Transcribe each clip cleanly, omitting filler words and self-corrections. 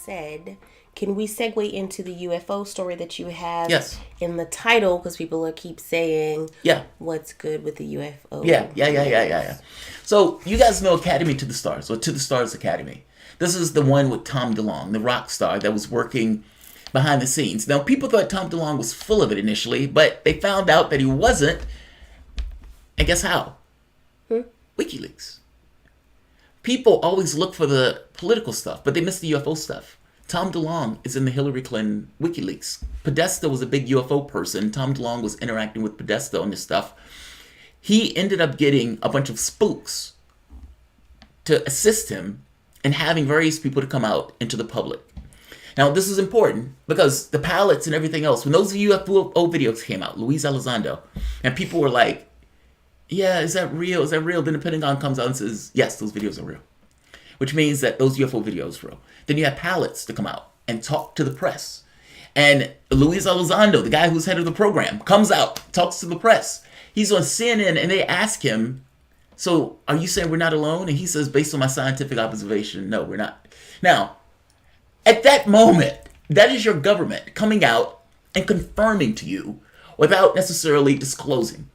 said, can we segue into the UFO story that you have Yes. in the title? Because people keep saying, Yeah. what's good with the UFO? Yeah. So you guys know Academy to the Stars, or To the Stars Academy. This is the one with Tom DeLonge, the rock star that was working behind the scenes. Now, people thought Tom DeLonge was full of it initially, but they found out that he wasn't. And guess how? WikiLeaks. People always look for the political stuff, but they miss the UFO stuff. Tom DeLonge is in the Hillary Clinton WikiLeaks. Podesta was a big UFO person. Tom DeLonge was interacting with Podesta on this stuff. He ended up getting a bunch of spooks to assist him in having various people to come out into the public. Now, this is important because the pilots and everything else, when those UFO videos came out, Luis Elizondo, and people were like, yeah, is that real? Is that real? Then the Pentagon comes out and says, yes, those videos are real. Which means that those UFO videos are real. Then you have pilots to come out and talk to the press. And Luis Elizondo, the guy who's head of the program, comes out, talks to the press. He's on CNN and they ask him, so are you saying we're not alone? And he says, based on my scientific observation, no, we're not. Now, at that moment, that is your government coming out and confirming to you without necessarily disclosing.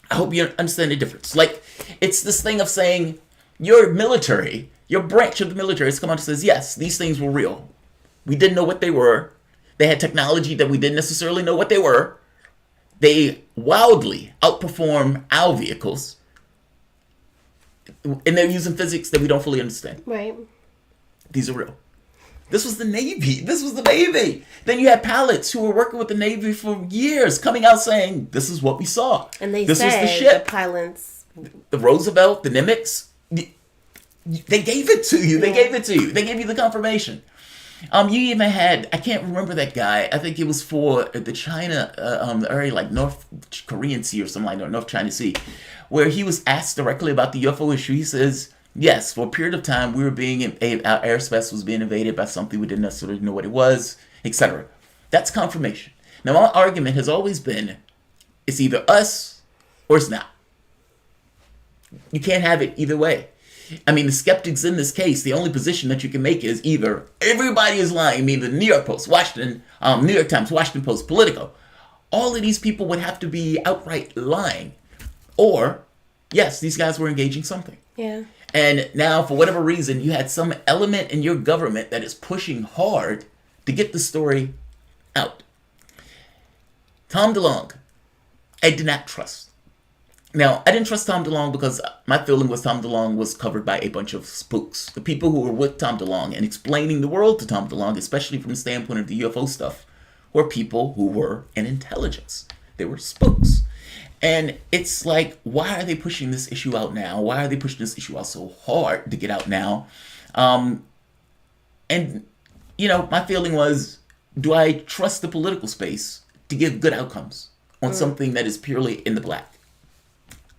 I hope you understand the difference. Like, it's this thing of saying your military, your branch of the military has come out and says, yes, these things were real. We didn't know what they were. They had technology that we didn't necessarily know what they were. They wildly outperform our vehicles. And they're using physics that we don't fully understand. Right. These are real. This was the Navy. Then you had pilots who were working with the Navy for years coming out saying, this is what we saw. And they this said was the ship. The pilots... The Roosevelt, the Nimitz, they gave it to you. They gave you the confirmation. You even had, I can't remember that guy. I think it was for the China, the area like North Korean Sea or something like that, North China Sea, where he was asked directly about the UFO issue. He says, yes, for a period of time, our airspace was being invaded by something we didn't necessarily know what it was, etc. That's confirmation. Now, my argument has always been, it's either us or it's not. You can't have it either way. I mean, the skeptics in this case, the only position that you can make is either everybody is lying. I mean, the New York Post, New York Times, Washington Post, Politico. All of these people would have to be outright lying. Or, yes, these guys were engaging something. Yeah. And now, for whatever reason, you had some element in your government that is pushing hard to get the story out. Tom DeLonge, I did not trust. Now, I didn't trust Tom DeLonge because my feeling was Tom DeLonge was covered by a bunch of spooks. The people who were with Tom DeLonge and explaining the world to Tom DeLonge, especially from the standpoint of the UFO stuff, were people who were in intelligence. They were spooks. And it's like, why are they pushing this issue out now? Why are they pushing this issue out so hard to get out now? And, you know, my feeling was, do I trust the political space to give good outcomes on something that is purely in the black?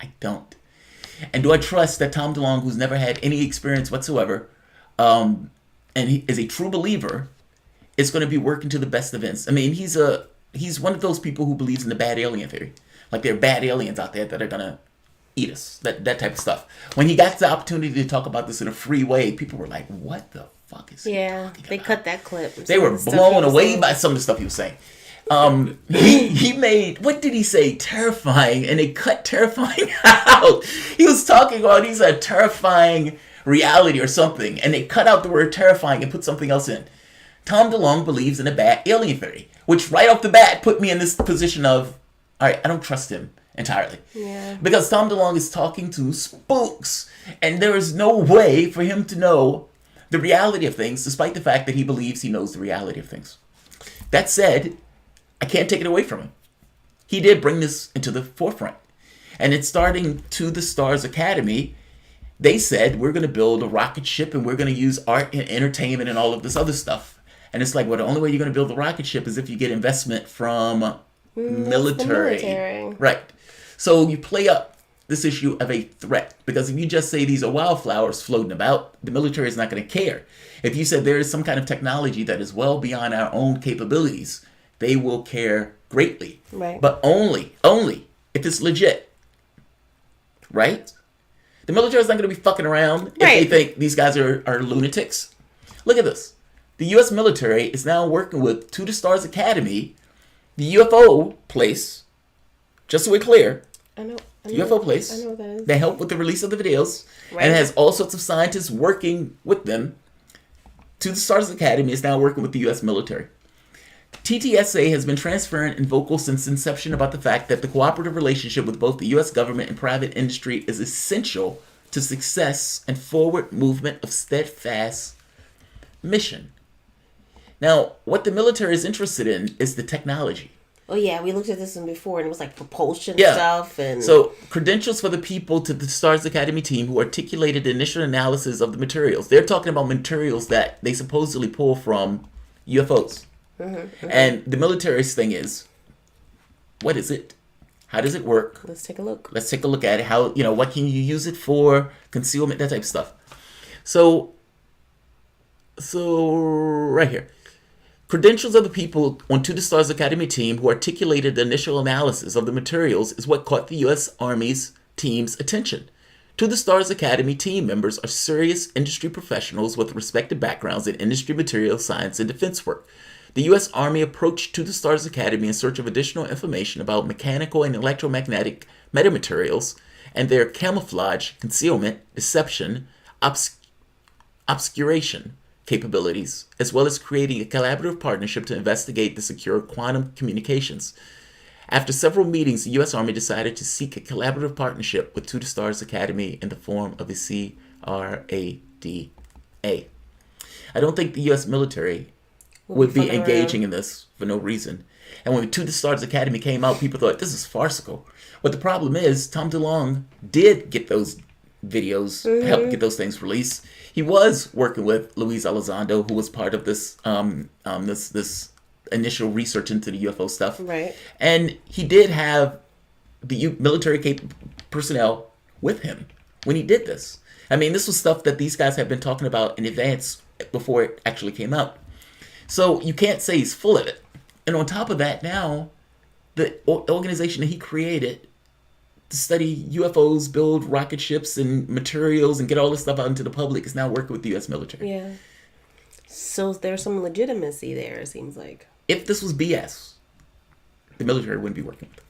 I don't. And do I trust that Tom DeLonge, who's never had any experience whatsoever, and he is a true believer, is going to be working to the best events? I mean, he's one of those people who believes in the bad alien theory. Like there are bad aliens out there that are going to eat us. That type of stuff. When he got the opportunity to talk about this in a free way, people were like, what the fuck is he talking about? They cut that clip. They were blown away by some of the stuff he was saying. He made, what did he say? Terrifying, and they cut terrifying out. He was talking about he's a terrifying reality or something, and they cut out the word terrifying and put something else in. Tom DeLonge believes in a bad alien theory, which right off the bat put me in this position of, all right, I don't trust him entirely. Yeah. Because Tom DeLonge is talking to spooks, and there is no way for him to know the reality of things, despite the fact that he believes he knows the reality of things. That said, I can't take it away from him. He did bring this into the forefront. And it's starting To the Stars Academy. They said, we're going to build a rocket ship and we're going to use art and entertainment and all of this other stuff. And it's like, well, the only way you're going to build a rocket ship is if you get investment from military. Right. So you play up this issue of a threat. Because if you just say these are wildflowers floating about, the military is not going to care. If you said there is some kind of technology that is well beyond our own capabilities, they will care greatly. Right. But only if it's legit. Right? The military is not going to be fucking around if they think these guys are lunatics. Look at this. the U.S. military is now working with To the Stars Academy, the UFO place, just so we're clear. I know. The UFO place. I know what that is. They help with the release of the videos. Right. And it has all sorts of scientists working with them. To the Stars Academy is now working with the U.S. military. TTSA has been transparent and vocal since inception about the fact that the cooperative relationship with both the U.S. government and private industry is essential to success and forward movement of steadfast mission. Now, what the military is interested in is the technology. Oh yeah, we looked at this one before, and it was like propulsion Yeah. stuff, and So, credentials for the people to the Stars Academy team who articulated the initial analysis of the materials. They're talking about materials that they supposedly pull from UFOs. And the military's thing is, what is it? How does it work? let's take a look. Let's take a look at it. How, what can you use it for? Concealment, that type of stuff. So right here. Credentials of the people on To the Stars Academy team who articulated the initial analysis of the materials is what caught the U.S. Army's team's attention. To the Stars Academy team members are serious industry professionals with respective backgrounds in industry, materials, science, and defense work. The U.S. Army approached To the Stars Academy in search of additional information about mechanical and electromagnetic metamaterials and their camouflage, concealment, deception, obscuration capabilities, as well as creating a collaborative partnership to investigate the secure quantum communications. After several meetings, the U.S. Army decided to seek a collaborative partnership with To the Stars Academy in the form of a CRADA. I don't think the U.S. military would be engaging in this for no reason. And when To the Stars Academy came out, people thought this is farcical. But the problem is, Tom DeLonge did get those videos, helped get those things released. He was working with Luis Elizondo, who was part of this this initial research into the UFO stuff. Right. And he did have the military personnel with him when he did this. I mean, this was stuff that these guys had been talking about in advance before it actually came out. So you can't say he's full of it. And on top of that, now, the organization that he created to study UFOs, build rocket ships and materials and get all this stuff out into the public is now working with the U.S. military. Yeah. So there's some legitimacy there, it seems like. If this was BS, the military wouldn't be working with it.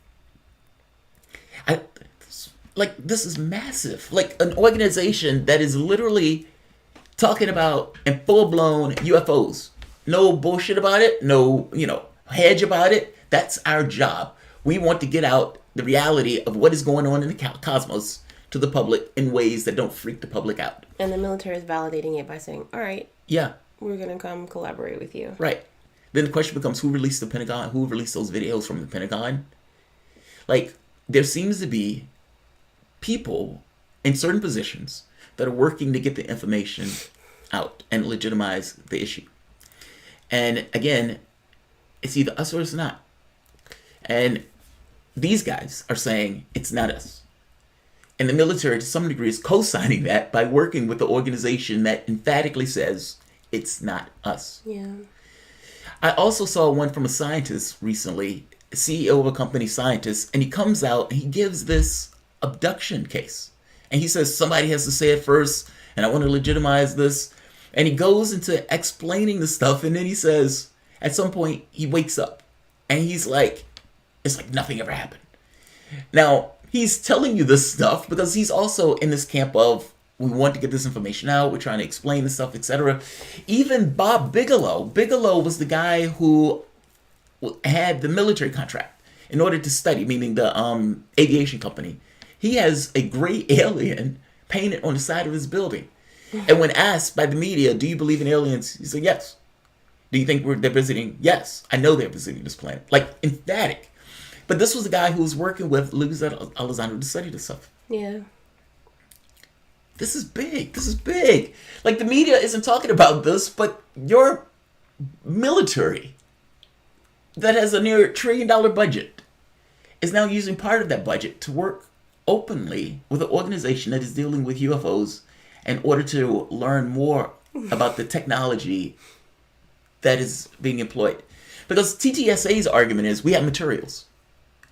This is massive. Like, an organization that is literally talking about in full-blown UFOs. No bullshit about it. No, hedge about it. That's our job. We want to get out the reality of what is going on in the cosmos to the public in ways that don't freak the public out. And the military is validating it by saying, all right, yeah, we're going to come collaborate with you. Right. Then the question becomes, who released the Pentagon? Who released those videos from the Pentagon? Like, there seems to be people in certain positions that are working to get the information out and legitimize the issue. And again, it's either us or it's not. And these guys are saying it's not us. And the military, to some degree, is co-signing that by working with the organization that emphatically says it's not us. Yeah. I also saw one from a scientist recently, CEO of a company, scientist, and he comes out and he gives this abduction case. And he says, somebody has to say it first, and I want to legitimize this. And he goes into explaining the stuff, and then he says, at some point, he wakes up, and he's like, it's like nothing ever happened. Now, he's telling you this stuff because he's also in this camp of, we want to get this information out, we're trying to explain this stuff, etc. Even Bob Bigelow was the guy who had the military contract in order to study, meaning the aviation company. He has a gray alien painted on the side of his building. And when asked by the media, do you believe in aliens? He said, yes. Do you think they're visiting? Yes. I know they're visiting this planet. Like, emphatic. But this was the guy who was working with Luis Elizondo to study this stuff. Yeah. This is big. This is big. Like, the media isn't talking about this, but your military that has a near $1 trillion budget is now using part of that budget to work openly with an organization that is dealing with UFOs in order to learn more about the technology that is being employed. Because TTSA's argument is we have materials,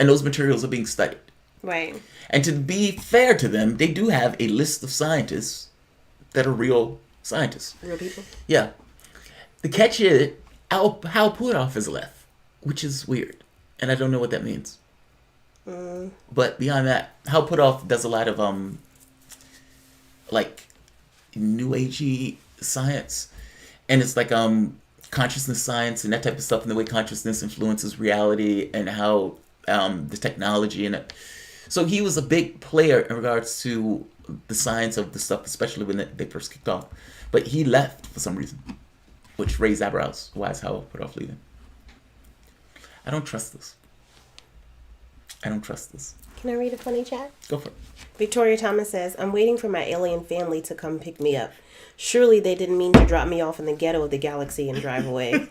and those materials are being studied. Right. And to be fair to them, they do have a list of scientists that are real scientists. Real people. Yeah. The catch is, Hal Puthoff is left, which is weird. And I don't know what that means. But beyond that, Hal Puthoff does a lot of, like, new agey science. And it's like, consciousness science and that type of stuff, and the way consciousness influences reality and how the technology and it. So he was a big player in regards to the science of the stuff, especially when they first kicked off. But he left for some reason, which raised eyebrows. Why is Hal Puthoff leaving? I don't trust this. Can I read a funny chat? Go for it. Victoria Thomas says, I'm waiting for my alien family to come pick me up. Surely they didn't mean to drop me off in the ghetto of the galaxy and drive away.